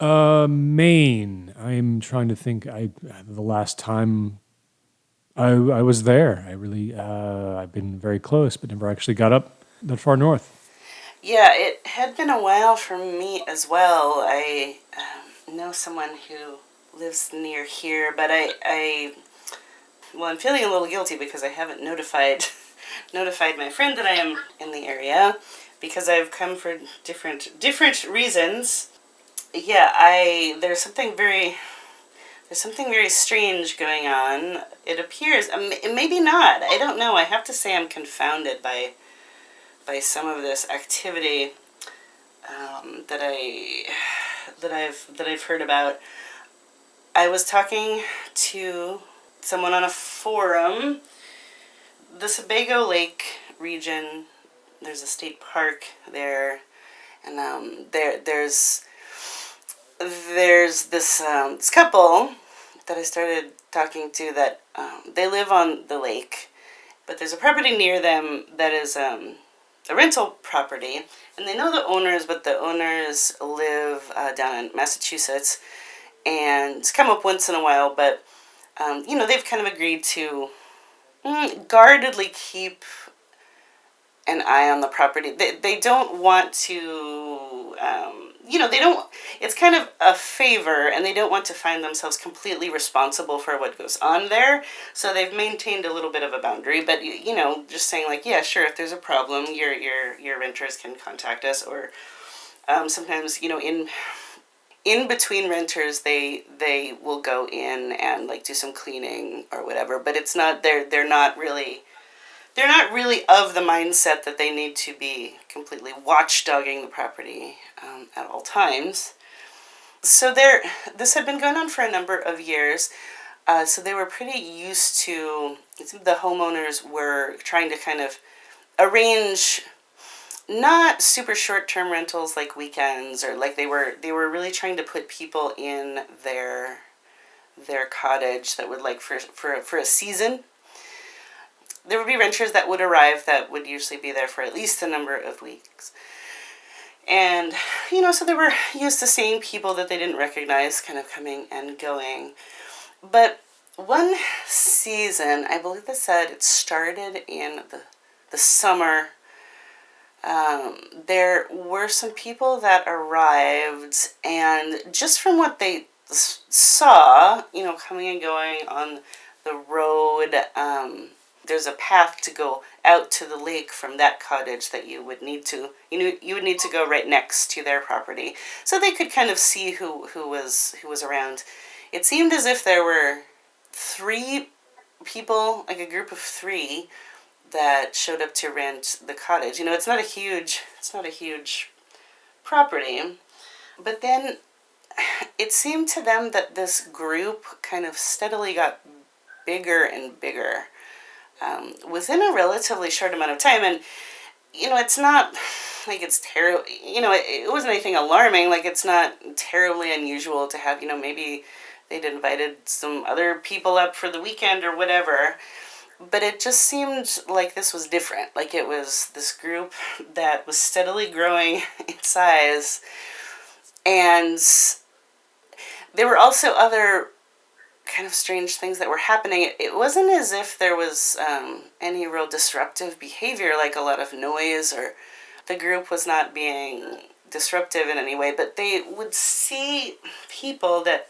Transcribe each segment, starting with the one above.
Maine. I'm trying to think. The last time I was there, I've been very close, but never actually got up that far north. Yeah, it had been a while for me as well. I know someone who lives near here, but well, I'm feeling a little guilty because I haven't notified my friend that I am in the area because I've come for different reasons. Yeah, I there's something very strange going on. It appears, maybe not. I don't know. I have to say I'm confounded by some of this activity that I've heard about. I was talking to someone on a forum. The Sebago Lake region. There's a state park there, and there's this couple that I started talking to that they live on the lake, but there's a property near them that is a rental property, and they know the owners, but the owners live down in Massachusetts, and come up once in a while, but they've kind of agreed to guardedly keep an eye on the property. They don't want to, they don't, it's kind of a favor, and they don't want to find themselves completely responsible for what goes on there. So they've maintained a little bit of a boundary, but, just saying like, yeah, sure, if there's a problem, your renters can contact us, or sometimes, in between renters, they will go in and like do some cleaning or whatever, but it's not, they're not really of the mindset that they need to be completely watchdogging the property at all times. So this had been going on for a number of years. So they were pretty used to, the homeowners were trying to kind of arrange not super short-term rentals like weekends, or like they were really trying to put people in their cottage that would, like, for a season. There would be renters that would arrive that would usually be there for at least a number of weeks. And, so they were used to seeing people that they didn't recognize kind of coming and going. But one season, I believe they said it started in the summer. There were some people that arrived, and just from what they saw, coming and going on the road, there's a path to go out to the lake from that cottage that you would need to go right next to their property, so they could kind of see who was around. It seemed as if there were three people, like a group of three, that showed up to rent the cottage. It's not a huge property, but then it seemed to them that this group kind of steadily got bigger and bigger within a relatively short amount of time. And it's not like it's terrible. It wasn't anything alarming. Like, it's not terribly unusual to have, maybe they'd invited some other people up for the weekend or whatever. But it just seemed like this was different. Like, it was this group that was steadily growing in size. And there were also other kind of strange things that were happening. It wasn't as if there was any real disruptive behavior, like a lot of noise, or the group was not being disruptive in any way, but they would see people that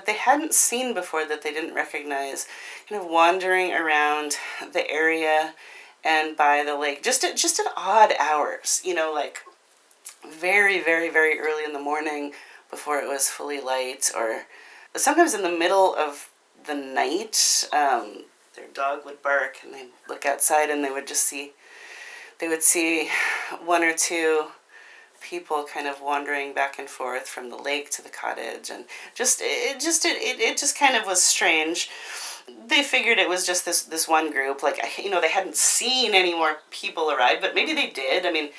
they hadn't seen before, that they didn't recognize, kind of wandering around the area and by the lake, just at odd hours, like very, very, very early in the morning before it was fully light, or sometimes in the middle of the night. Their dog would bark, and they'd look outside, and they would see one or two people kind of wandering back and forth from the lake to the cottage, and it just kind of was strange. They figured it was just this one group. Like, they hadn't seen any more people arrive, but maybe they did. I mean,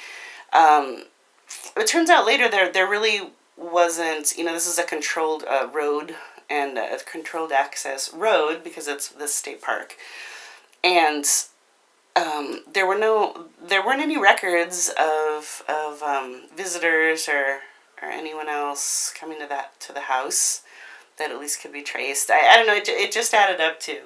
it turns out later there really wasn't. This is a controlled road, and a controlled access road, because it's the state park, and there weren't any records of visitors, or or anyone else coming to the house that at least could be traced. I don't know, it just added up to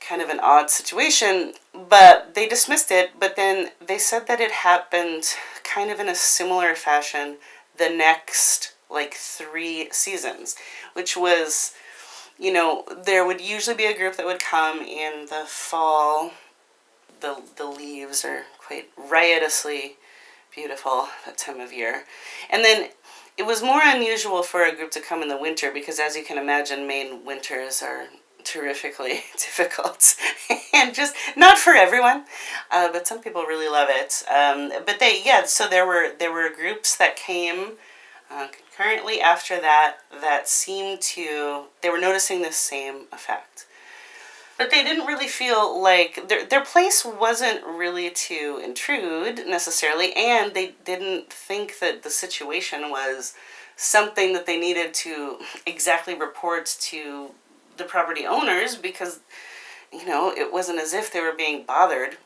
kind of an odd situation, but they dismissed it. But then they said that it happened kind of in a similar fashion the next like 3 seasons, which was, there would usually be a group that would come in the fall. The leaves are quite riotously beautiful that time of year. And then it was more unusual for a group to come in the winter because, as you can imagine, Maine winters are terrifically difficult and just not for everyone, but some people really love it. So there were groups that came concurrently after that seemed to, they were noticing the same effect. But they didn't really feel like their place wasn't really to intrude necessarily, and they didn't think that the situation was something that they needed to exactly report to the property owners because, it wasn't as if they were being bothered.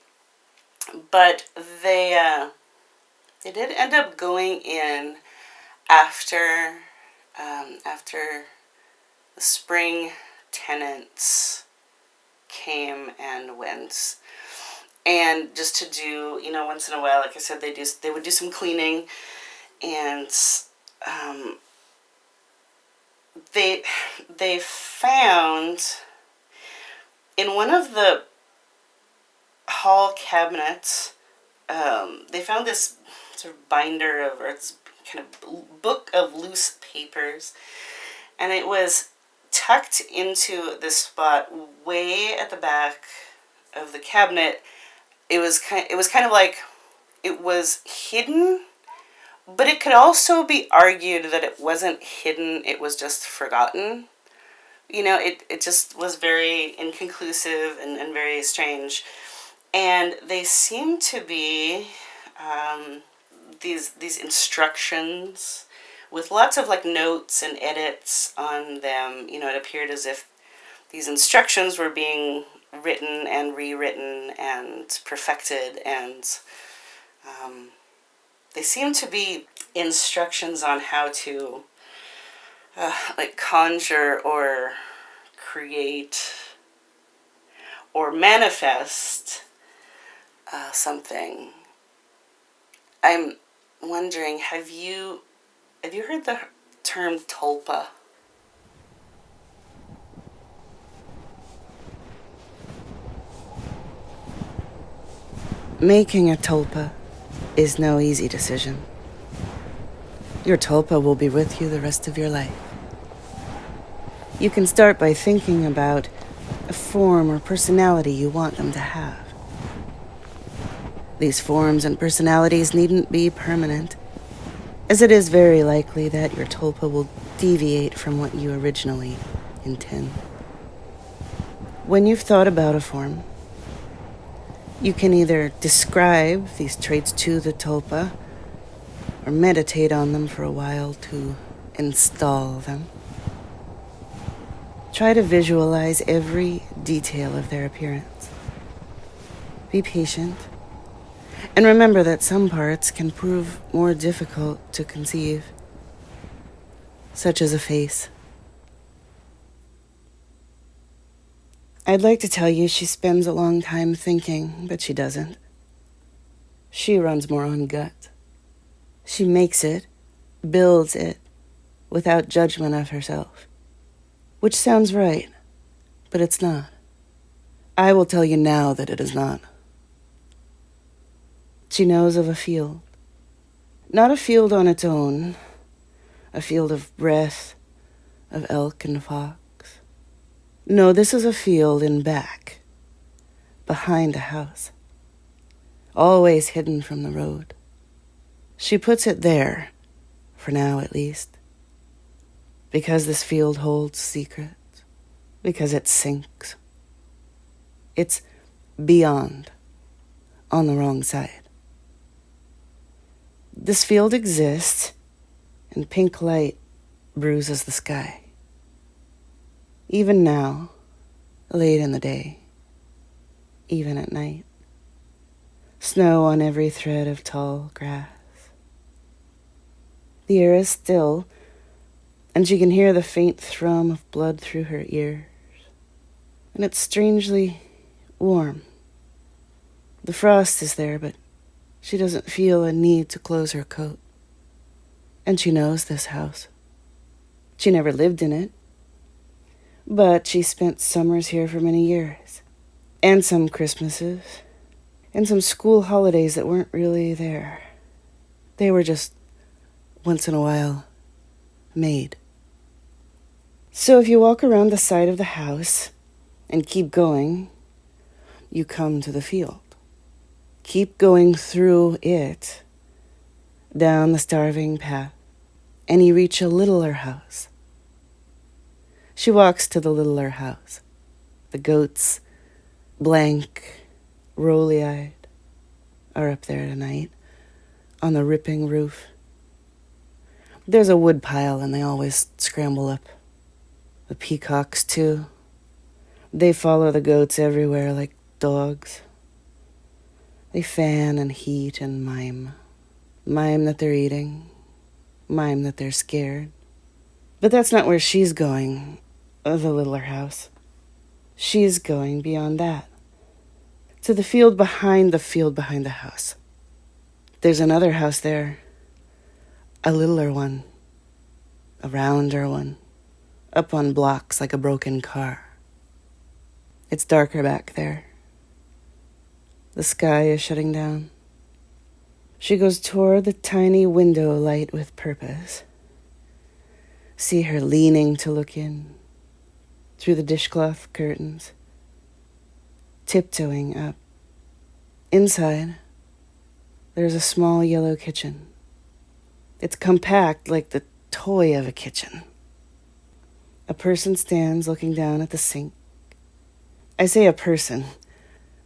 But they did end up going in after the spring tenants came and went, and just to do, once in a while, like I said, they would do some cleaning, and they found in one of the hall cabinets, they found this sort of binder of, or this kind of book of loose papers, and it was tucked into this spot way at the back of the cabinet. It was kind of like it was hidden, but it could also be argued that it wasn't hidden, it was just forgotten. It just was very inconclusive and very strange. And they seem to be these instructions with lots of like notes and edits on them. It appeared as if these instructions were being written and rewritten and perfected, and they seem to be instructions on how to like conjure or create or manifest something. I'm wondering, have you heard the term tulpa? Making a tulpa is no easy decision. Your tulpa will be with you the rest of your life. You can start by thinking about a form or personality you want them to have. These forms and personalities needn't be permanent, as it is very likely that your tulpa will deviate from what you originally intend. When you've thought about a form, you can either describe these traits to the tulpa or meditate on them for a while to install them. Try to visualize every detail of their appearance. Be patient, and remember that some parts can prove more difficult to conceive, such as a face. I'd like to tell you she spends a long time thinking, but she doesn't. She runs more on gut. She makes it, builds it, without judgment of herself. Which sounds right, but it's not. I will tell you now that it is not. She knows of a field. Not a field on its own, a field of breath, of elk and fox. No, this is a field in back, behind a house, always hidden from the road. She puts it there, for now at least, because this field holds secrets, because it sinks. It's beyond, on the wrong side. This field exists, and pink light bruises the sky. Even now, late in the day, even at night. Snow on every thread of tall grass. The air is still, and she can hear the faint thrum of blood through her ears. And it's strangely warm. The frost is there, but she doesn't feel a need to close her coat. And she knows this house. She never lived in it, but she spent summers here for many years, and some Christmases, and some school holidays that weren't really there. They were just, once in a while, made. So if you walk around the side of the house and keep going, you come to the field. Keep going through it, down the starving path, and you reach a littler house. She walks to the littler house. The goats, blank, rolly-eyed, are up there tonight, on the ripping roof. There's a wood pile, and they always scramble up. The peacocks, too. They follow the goats everywhere like dogs. They fan and heat and mime. Mime that they're eating. Mime that they're scared. But that's not where she's going, the littler house. She's going beyond that. To the field behind the house. There's another house there. A littler one. A rounder one. Up on blocks like a broken car. It's darker back there. The sky is shutting down. She goes toward the tiny window light with purpose. See her leaning to look in, through the dishcloth curtains, tiptoeing up. Inside, there's a small yellow kitchen. It's compact like the toy of a kitchen. A person stands looking down at the sink. I say a person,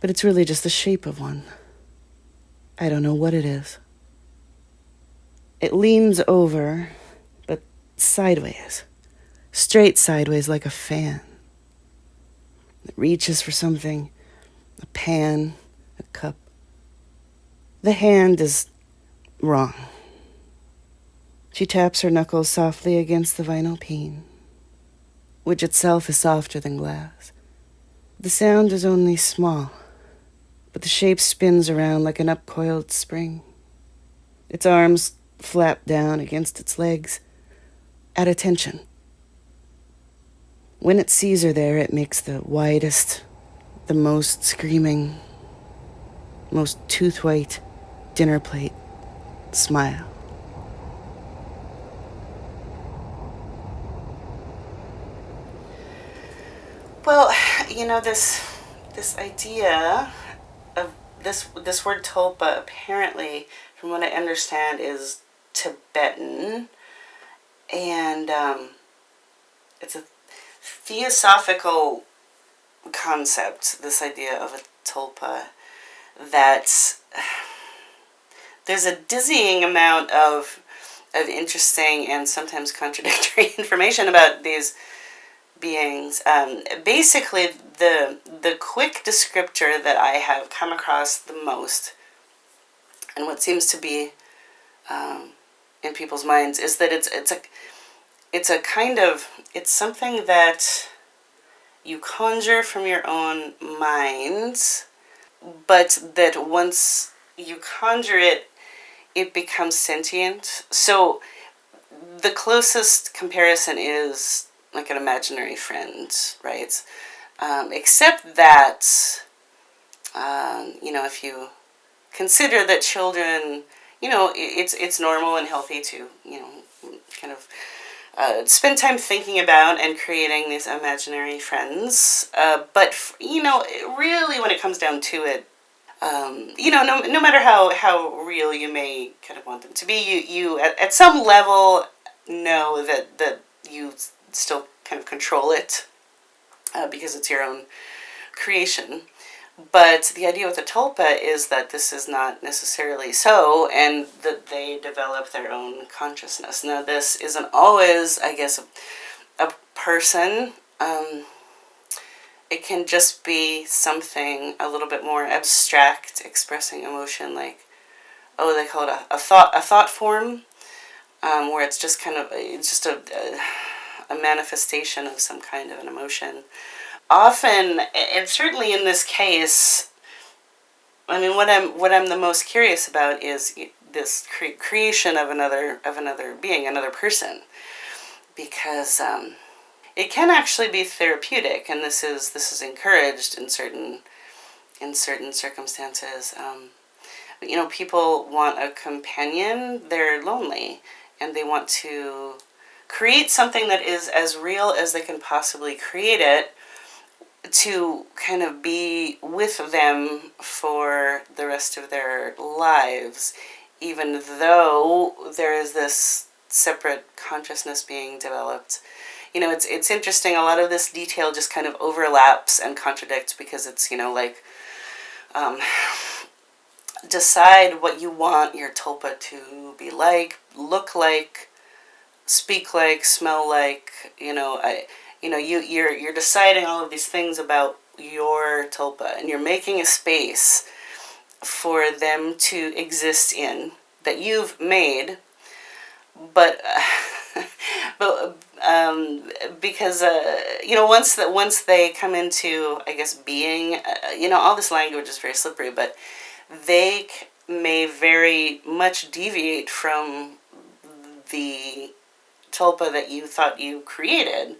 but it's really just the shape of one. I don't know what it is. It leans over, but sideways. Straight sideways like a fan. It reaches for something, a pan, a cup. The hand is wrong. She taps her knuckles softly against the vinyl pane, which itself is softer than glass. The sound is only small, but the shape spins around like an upcoiled spring. Its arms flap down against its legs, at attention. When it sees her there, it makes the widest, the most screaming, most tooth-white dinner plate smile. Well, this idea of this word tulpa apparently, from what I understand, is Tibetan, and it's a theosophical concept. This idea of a tulpa, that there's a dizzying amount of interesting and sometimes contradictory information about these beings. Basically, the quick descriptor that I have come across the most, and what seems to be in people's minds, is that it's something that you conjure from your own minds, but that once you conjure it, it becomes sentient. So the closest comparison is like an imaginary friend, right? Except that, if you consider that children, it's normal and healthy to, kind of spend time thinking about and creating these imaginary friends. But really, when it comes down to it, no matter how real you may kind of want them to be, you at some level know that you still kind of control it because it's your own creation. But the idea with the tulpa is that this is not necessarily so, and that they develop their own consciousness. Now, this isn't always, I guess, a person. It can just be something a little bit more abstract, expressing emotion, like, they call it a thought form. where it's just kind of it's just a manifestation of some kind of an emotion. Often, and certainly in this case, I mean, what I'm the most curious about is this creation of another being, another person, because it can actually be therapeutic, and this is encouraged in certain circumstances. People want a companion. They're lonely, and they want to create something that is as real as they can possibly create it, to kind of be with them for the rest of their lives, even though there is this separate consciousness being developed. It's interesting. A lot of this detail just kind of overlaps and contradicts, because it's, like, um, decide what you want your tulpa to be like, look like, speak like, smell like. You're deciding all of these things about your tulpa, and you're making a space for them to exist in, that you've made. But but because once they come into, I guess, being, all this language is very slippery, but they may very much deviate from the tulpa that you thought you created,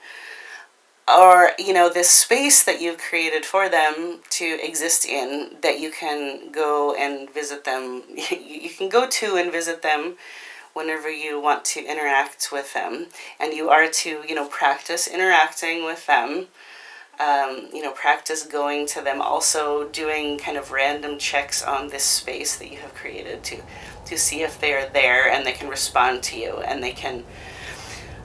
or this space that you've created for them to exist in, that you can go and visit them. You can go to and visit them whenever you want to interact with them, and you are to practice interacting with them. Practice going to them, also doing kind of random checks on this space that you have created, to see if they are there and they can respond to you, and they can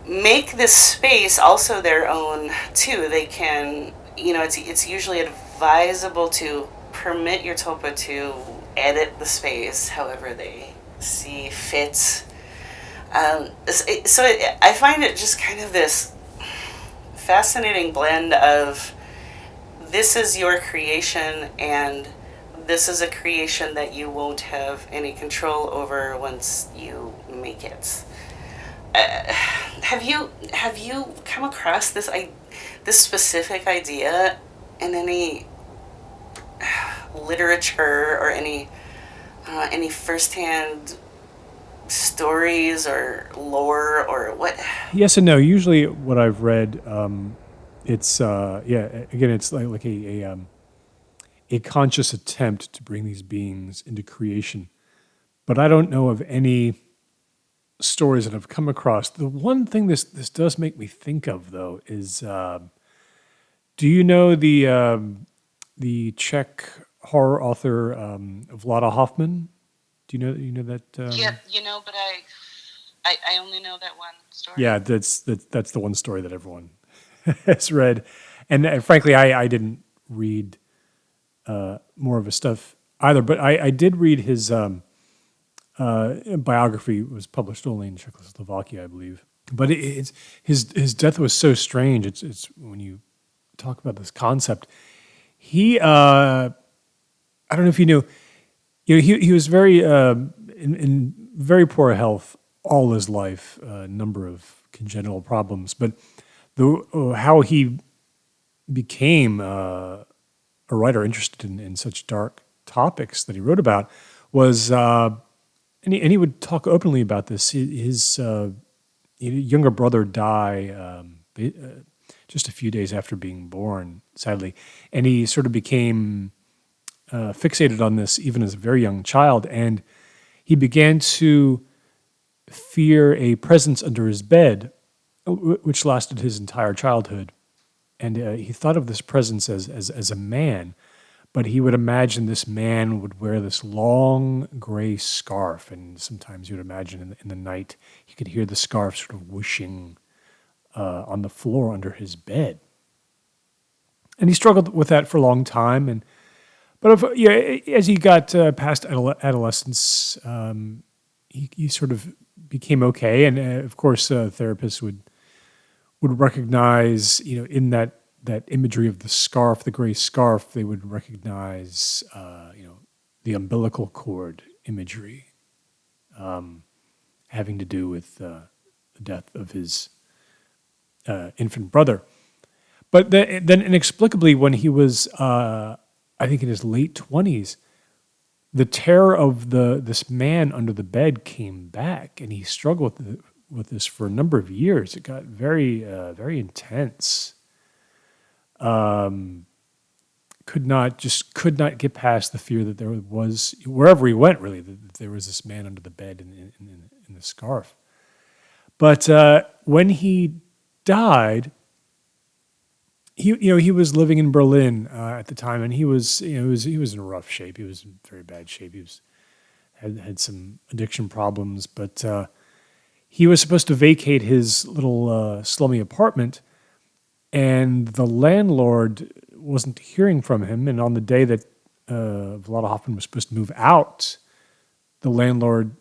make this space also their own too. They can, it's usually advisable to permit your tulpa to edit the space however they see fit. I find it just kind of this fascinating blend of, this is your creation, and this is a creation that you won't have any control over once you make it. Have you come across this specific idea in any literature, or any firsthand stories or lore, or what? Yes and no. Usually, what I've read, it's again, it's like a conscious attempt to bring these beings into creation. But I don't know of any stories that I've come across. The one thing this does make me think of, though, is do you know the Czech horror author Vlada Hoffman? Do you know that? Yeah, but I only know that one story. Yeah, that's the one story that everyone has read, and frankly, I didn't read more of his stuff either. But I did read his biography. It was published only in Czechoslovakia, I believe. But it's his death was so strange. It's when you talk about this concept, he I don't know if you knew, he was very in very poor health all his life, a number of congenital problems. But how he became a writer interested in such dark topics that he wrote about was, and he would talk openly about this. His younger brother died just a few days after being born, sadly, and he sort of became fixated on this even as a very young child, and he began to fear a presence under his bed, which lasted his entire childhood. And he thought of this presence as a man, but he would imagine this man would wear this long gray scarf, and sometimes you would imagine in the night he could hear the scarf sort of whooshing on the floor under his bed. And he struggled with that for a long time, but as he got past adolescence, he sort of became okay, and of course, therapists would recognize, in that imagery of the scarf, the gray scarf, they would recognize, the umbilical cord imagery, having to do with the death of his infant brother. But then inexplicably, when he was, I think, in his late 20s, the terror of this man under the bed came back, and he struggled with this for a number of years. It got very intense. Could not get past the fear that there was, wherever he went, really, that there was this man under the bed in the scarf. But when he died, he was living in Berlin at the time, and he was in rough shape. He was in very bad shape. He had some addiction problems, but he was supposed to vacate his little slummy apartment, and the landlord wasn't hearing from him. And on the day that Vlada Hoffman was supposed to move out, the landlord,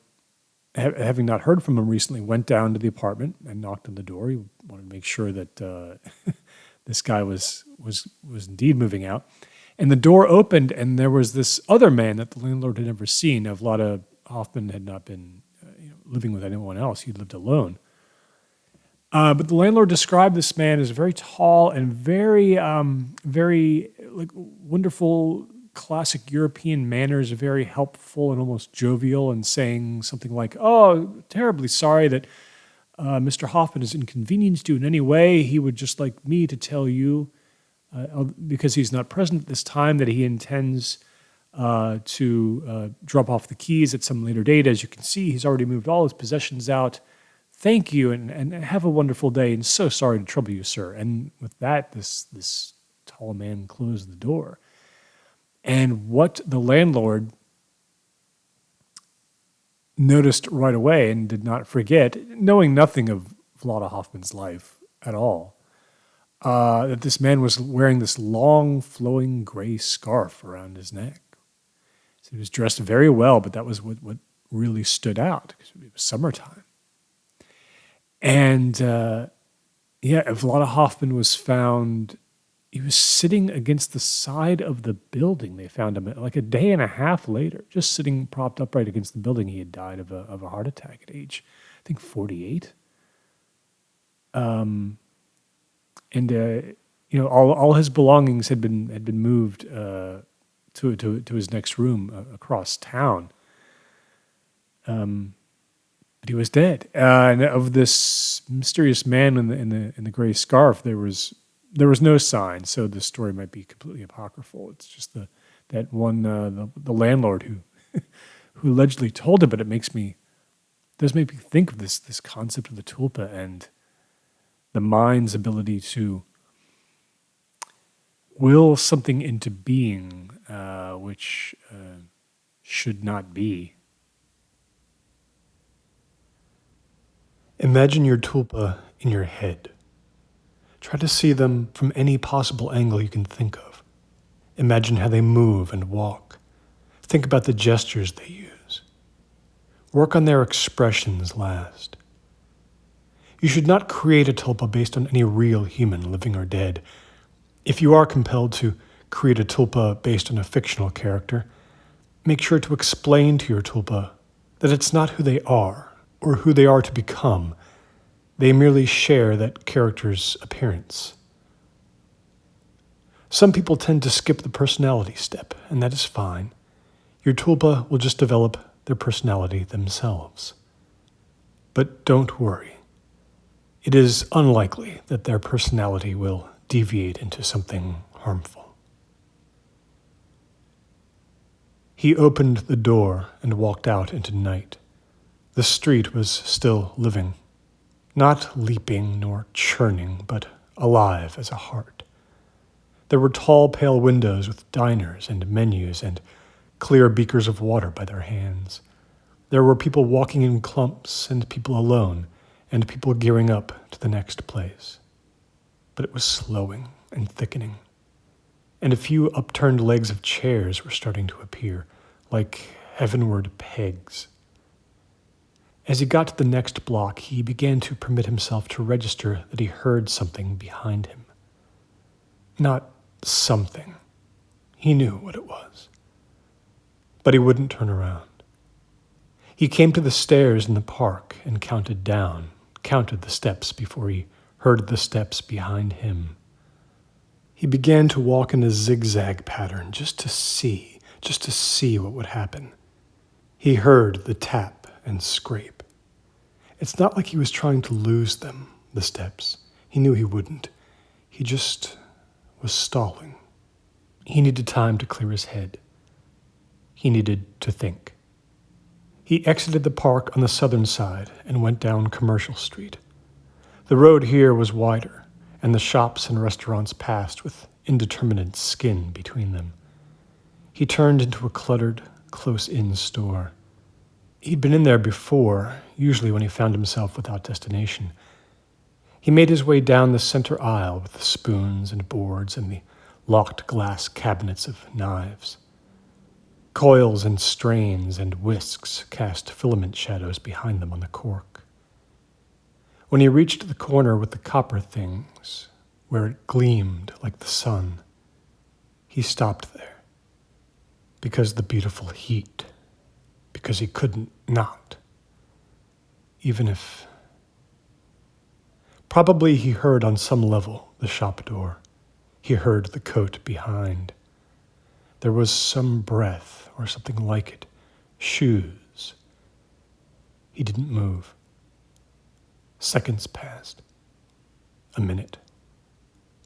having not heard from him recently, went down to the apartment and knocked on the door. He wanted to make sure that this guy was indeed moving out. And the door opened, and there was this other man that the landlord had never seen. Now, Vlada Hoffman had not been living with anyone else. He lived alone. But the landlord described this man as very tall and very like wonderful classic European manners, very helpful and almost jovial, and saying something like, "Oh, terribly sorry that Mr. Hoffman has inconvenienced you in any way. He would just like me to tell you, because he's not present at this time, that he intends to drop off the keys at some later date. As you can see, he's already moved all his possessions out. Thank you, and have a wonderful day, and so sorry to trouble you, sir." And with that, this tall man closed the door. And what the landlord noticed right away and did not forget, knowing nothing of Vlada Hoffman's life at all, that this man was wearing this long, flowing gray scarf around his neck. So he was dressed very well, but that was what really stood out, because it was summertime. And Vlada Hoffman was found. He was sitting against the side of the building. They found him like a day and a half later, just sitting propped upright against the building. He had died of a heart attack at age, I think, 48. And all his belongings had been moved to his next room across town. But he was dead. And of this mysterious man in the gray scarf, there was no sign. So the story might be completely apocryphal. It's just that one the landlord who allegedly told him. But it does make me think of this concept of the tulpa and the mind's ability to will something into being, which should not be. Imagine your tulpa in your head. Try to see them from any possible angle you can think of. Imagine how they move and walk. Think about the gestures they use. Work on their expressions last. You should not create a tulpa based on any real human, living or dead. If you are compelled to create a tulpa based on a fictional character, make sure to explain to your tulpa that it's not who they are or who they are to become. They merely share that character's appearance. Some people tend to skip the personality step, and that is fine. Your tulpa will just develop their personality themselves. But don't worry. It is unlikely that their personality will deviate into something harmful. He opened the door and walked out into night. The street was still living, not leaping nor churning, but alive as a heart. There were tall, pale windows with diners and menus and clear beakers of water by their hands. There were people walking in clumps and people alone, and people gearing up to the next place. But it was slowing and thickening, and a few upturned legs of chairs were starting to appear, like heavenward pegs. As he got to the next block, he began to permit himself to register that he heard something behind him. Not something. He knew what it was. But he wouldn't turn around. He came to the stairs in the park and counted down, counted the steps before he heard the steps behind him. He began to walk in a zigzag pattern just to see what would happen. He heard the tap and scrape. It's not like he was trying to lose them, the steps. He knew he wouldn't. He just was stalling. He needed time to clear his head. He needed to think. He exited the park on the southern side and went down Commercial Street. The road here was wider, and the shops and restaurants passed with indeterminate skin between them. He turned into a cluttered, close-in store. He'd been in there before, usually when he found himself without destination. He made his way down the center aisle with the spoons and boards and the locked glass cabinets of knives. Coils and strains and whisks cast filament shadows behind them on the cork. When he reached the corner with the copper things, where it gleamed like the sun, he stopped there. Because the beautiful heat. Because he couldn't not. Even if... Probably he heard on some level the shop door. He heard the coat behind. There was some breath or something like it. Shoes. He didn't move. Seconds passed. A minute.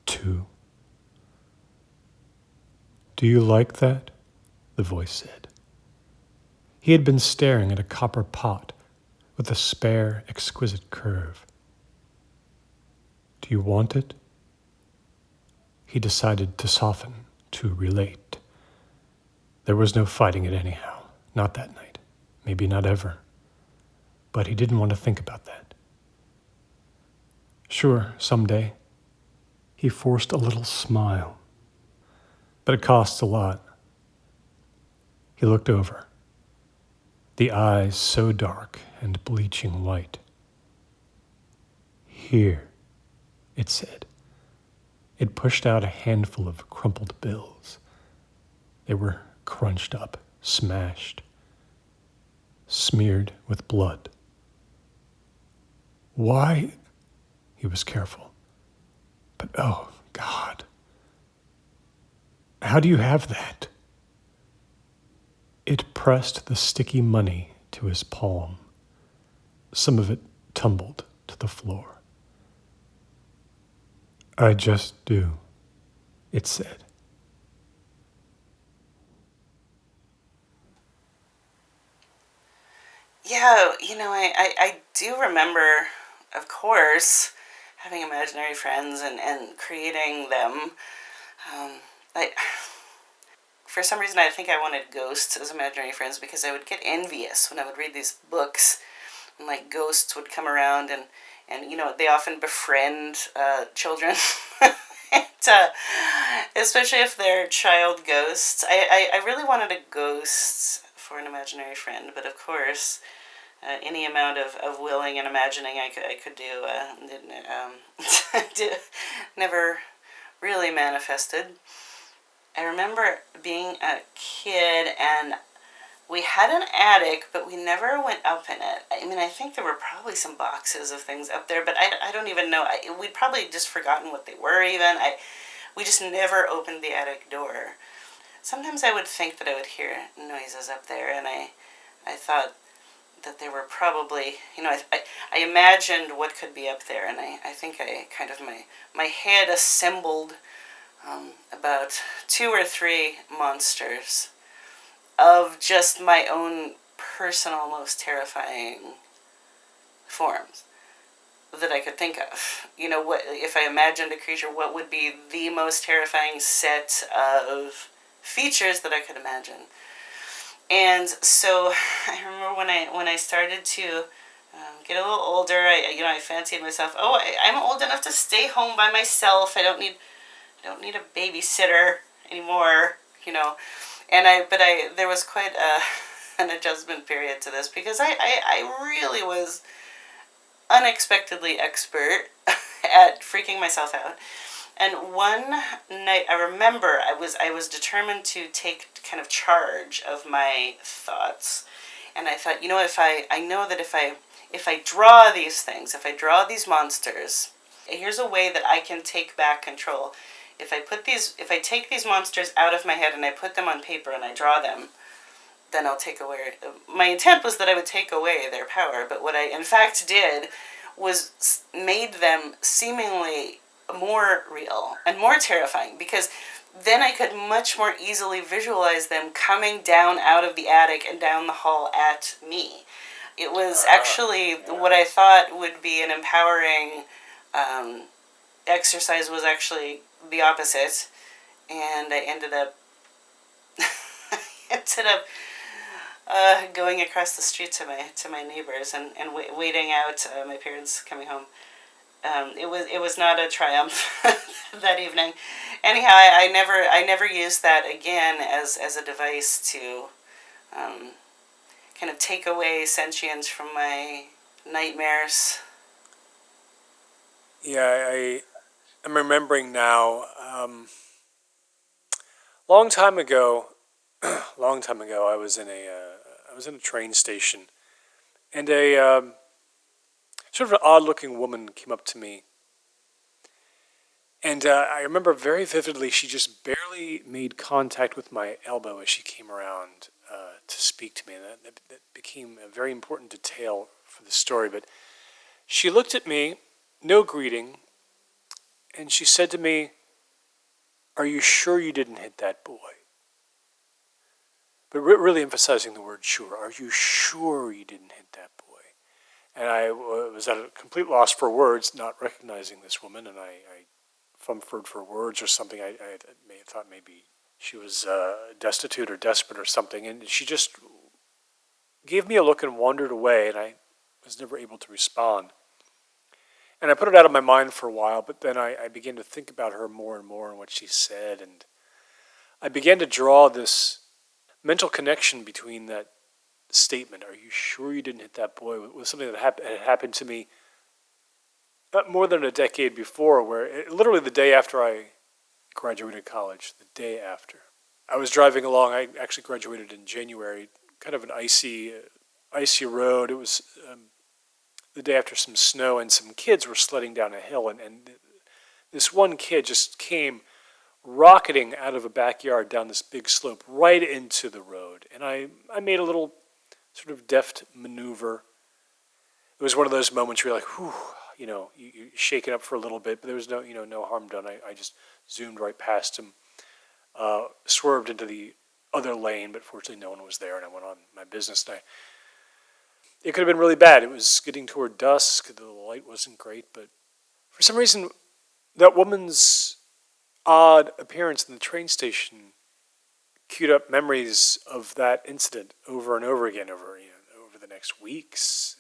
2. "Do you like that?" the voice said. He had been staring at a copper pot with a spare, exquisite curve. "Do you want it?" He decided to soften, to relate. There was no fighting it anyhow, not that night, maybe not ever. But he didn't want to think about that. Sure, someday. He forced a little smile. But it costs a lot. He looked over. The eyes so dark and bleaching white. "Here," it said. It pushed out a handful of crumpled bills. They were crunched up, smashed, smeared with blood. "Why?" He was careful. "But oh, God. How do you have that?" It pressed the sticky money to his palm. Some of it tumbled to the floor. "I just do," it said. Yeah, I do remember, of course, having imaginary friends and creating them. I, for some reason, I think I wanted ghosts as imaginary friends because I would get envious when I would read these books, and like ghosts would come around and they often befriend children. And, especially if they're child ghosts. I really wanted a ghost for an imaginary friend, but of course, any amount of willing and imagining I could do never really manifested. I remember being a kid and we had an attic, but we never went up in it. I mean, I think there were probably some boxes of things up there, but I don't even know. We'd probably just forgotten what they were even. We just never opened the attic door. Sometimes I would think that I would hear noises up there, and I thought that there were probably, I imagined what could be up there, and I think I kind of, my head assembled about 2 or 3 monsters of just my own personal, most terrifying forms that I could think of. What if I imagined a creature, what would be the most terrifying set of features that I could imagine? And so I remember when I started to get a little older, I fancied myself, I'm old enough to stay home by myself. I don't need a babysitter anymore, And there was quite an adjustment period to this because I really was unexpectedly expert at freaking myself out. And one night, I remember I was determined to take kind of charge of my thoughts. And I thought, I know that if I draw these things, if I draw these monsters, here's a way that I can take back control. If I take these monsters out of my head and I put them on paper and I draw them, then I'll take away. My intent was that I would take away their power, but what I in fact did was made them seemingly more real and more terrifying, because then I could much more easily visualize them coming down out of the attic and down the hall at me. It was actually what I thought would be an empowering exercise was actually the opposite, and I ended up going across the street to my neighbors and waiting out my parents coming home. It was not a triumph that evening. Anyhow, I never used that again as a device to kind of take away sentience from my nightmares. Yeah, I'm remembering now. Long time ago, I was in a train station, and a sort of an odd-looking woman came up to me, and I remember very vividly. She just barely made contact with my elbow as she came around to speak to me, and that became a very important detail for the story. But she looked at me, no greeting, and she said to me, "Are you sure you didn't hit that boy?" But really emphasizing the word sure. Are you sure you didn't hit that boy? And I was at a complete loss for words, not recognizing this woman, and I fumbled for words or something. I may have thought maybe she was destitute or desperate or something, and she just gave me a look and wandered away, and I was never able to respond. And I put it out of my mind for a while, but then I began to think about her more and more and what she said, and I began to draw this mental connection between that statement, "Are you sure you didn't hit that boy?" with something that had happened to me not more than a decade before, where literally the day after I graduated college, the day after. I was driving along. I actually graduated in January, kind of an icy road. It was the day after some snow, and some kids were sledding down a hill, and this one kid just came rocketing out of a backyard down this big slope right into the road. And I made a little sort of deft maneuver. It was one of those moments where you're like, whew, you shake it up for a little bit, but there was no harm done. I just zoomed right past him, swerved into the other lane, but fortunately no one was there, and I went on my business. It could have been really bad. It was getting toward dusk. The light wasn't great, but for some reason, that woman's odd appearance in the train station queued up memories of that incident over and over again over the next weeks.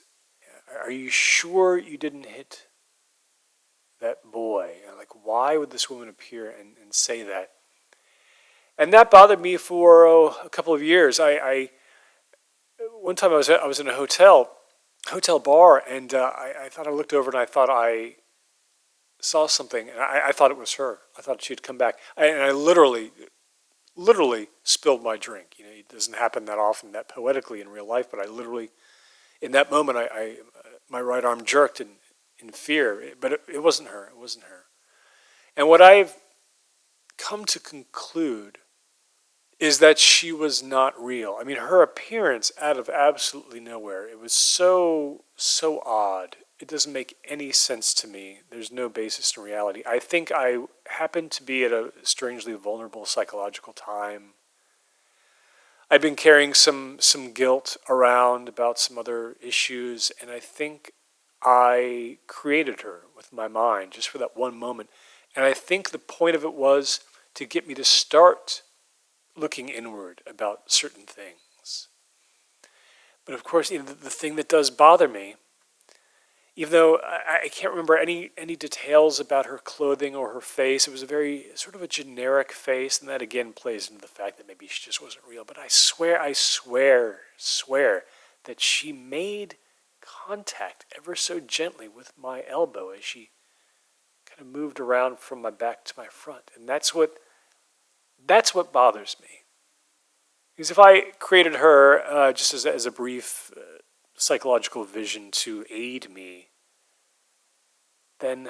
Are you sure you didn't hit that boy? Like, why would this woman appear and say that? And that bothered me for a couple of years. One time I was in a hotel bar, and I thought I looked over and I thought I saw something, and I thought it was her. I thought she'd come back, and I literally spilled my drink. It doesn't happen that often, that poetically in real life, but I literally, in that moment, my right arm jerked in fear. But it wasn't her. It wasn't her. And what I've come to conclude is that she was not real. I mean, her appearance out of absolutely nowhere, it was so odd. It doesn't make any sense to me. There's no basis in reality. I think I happened to be at a strangely vulnerable psychological time. I've been carrying some guilt around about some other issues, and I think I created her with my mind just for that one moment. And I think the point of it was to get me to start looking inward about certain things. But of course, the thing that does bother me, even though I can't remember any details about her clothing or her face, it was a very sort of a generic face, and that again plays into the fact that maybe she just wasn't real. But I swear that she made contact ever so gently with my elbow as she kind of moved around from my back to my front, and that's what bothers me. Because if I created her just as a brief psychological vision to aid me, then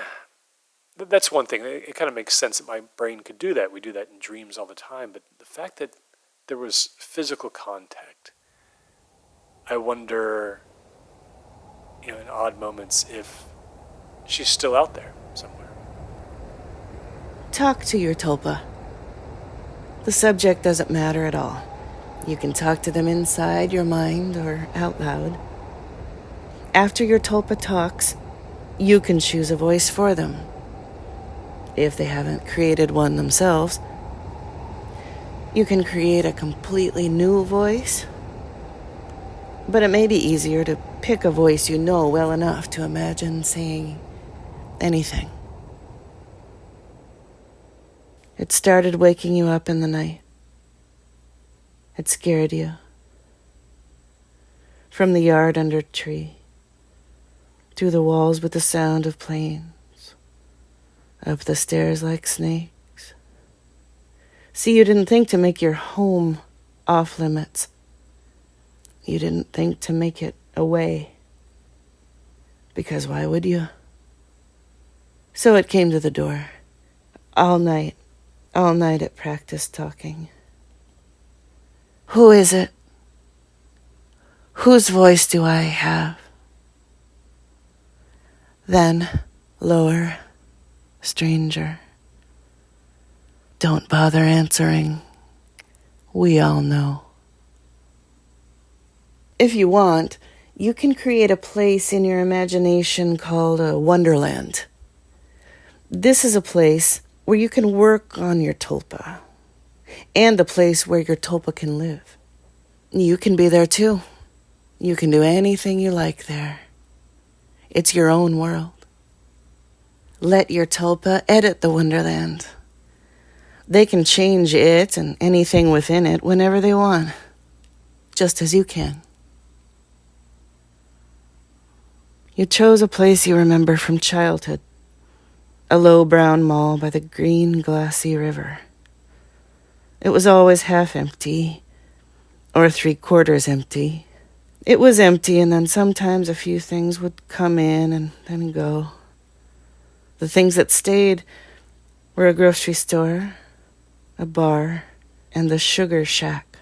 that's one thing. It kind of makes sense that my brain could do that. We do that in dreams all the time. But the fact that there was physical contact, I wonder, in odd moments, if she's still out there somewhere. Talk to your tulpa. The subject doesn't matter at all. You can talk to them inside your mind or out loud. After your tulpa talks, you can choose a voice for them. If they haven't created one themselves, you can create a completely new voice. But it may be easier to pick a voice you know well enough to imagine saying anything. It started waking you up in the night. It scared you. From the yard under a tree, through the walls with the sound of planes, up the stairs like snakes. See, you didn't think to make your home off limits. You didn't think to make it away. Because why would you? So it came to the door. All night it practiced talking. Who is it? Whose voice do I have? Then, lower, stranger. Don't bother answering. We all know. If you want, you can create a place in your imagination called a wonderland. This is a place where you can work on your tulpa, and a place where your tulpa can live. You can be there too. You can do anything you like there. It's your own world. Let your tulpa edit the wonderland. They can change it and anything within it whenever they want, just as you can. You chose a place you remember from childhood, a low brown mall by the green glassy river. It was always half empty, or 3/4 empty. It was empty, and then sometimes a few things would come in and then go. The things that stayed were a grocery store, a bar, and the sugar shack.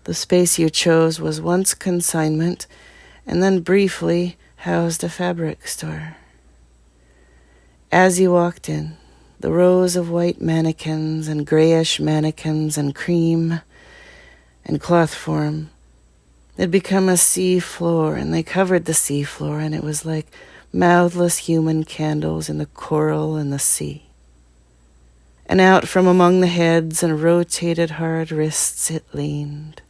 The space you chose was once consignment, and then briefly housed a fabric store. As you walked in, the rows of white mannequins and grayish mannequins and cream and cloth form had become a sea floor, and they covered the sea floor, and it was like mouthless human candles in the coral and the sea. And out from among the heads and rotated hard wrists it leaned.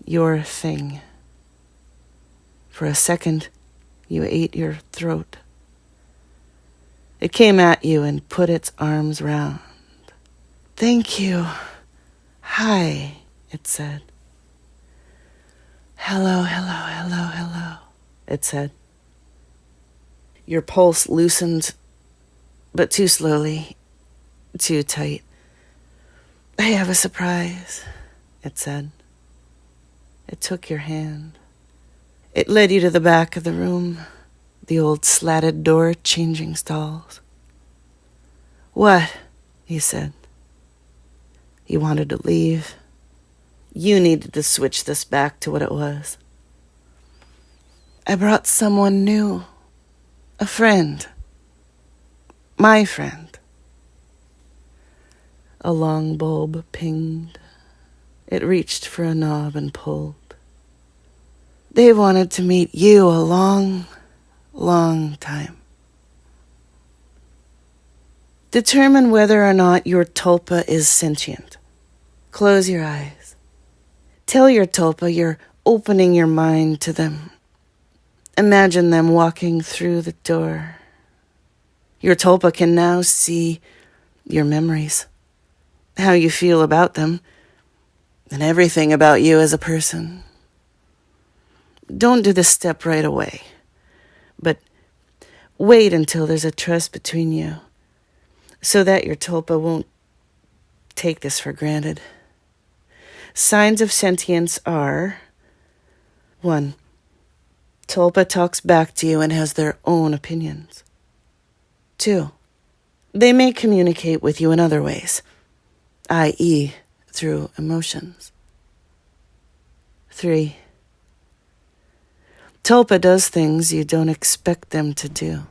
Your thing. For a second, you ate your throat. It came at you and put its arms round. Thank you. Hi, it said. Hello, hello, hello, hello, it said. Your pulse loosened, but too slowly, too tight. I have a surprise, it said. It took your hand. It led you to the back of the room, the old slatted door changing stalls. What? He said. He wanted to leave. You needed to switch this back to what it was. I brought someone new. A friend. My friend. A long bulb pinged. It reached for a knob and pulled. They wanted to meet you a long, long time. Determine whether or not your tulpa is sentient. Close your eyes. Tell your tulpa you're opening your mind to them. Imagine them walking through the door. Your tulpa can now see your memories, how you feel about them, and everything about you as a person. Don't do this step right away, but wait until there's a trust between you, so that your tulpa won't take this for granted. Signs of sentience are 1. Tulpa talks back to you and has their own opinions. 2. They may communicate with you in other ways, i.e., through emotions. 3. Tulpa does things you don't expect them to do.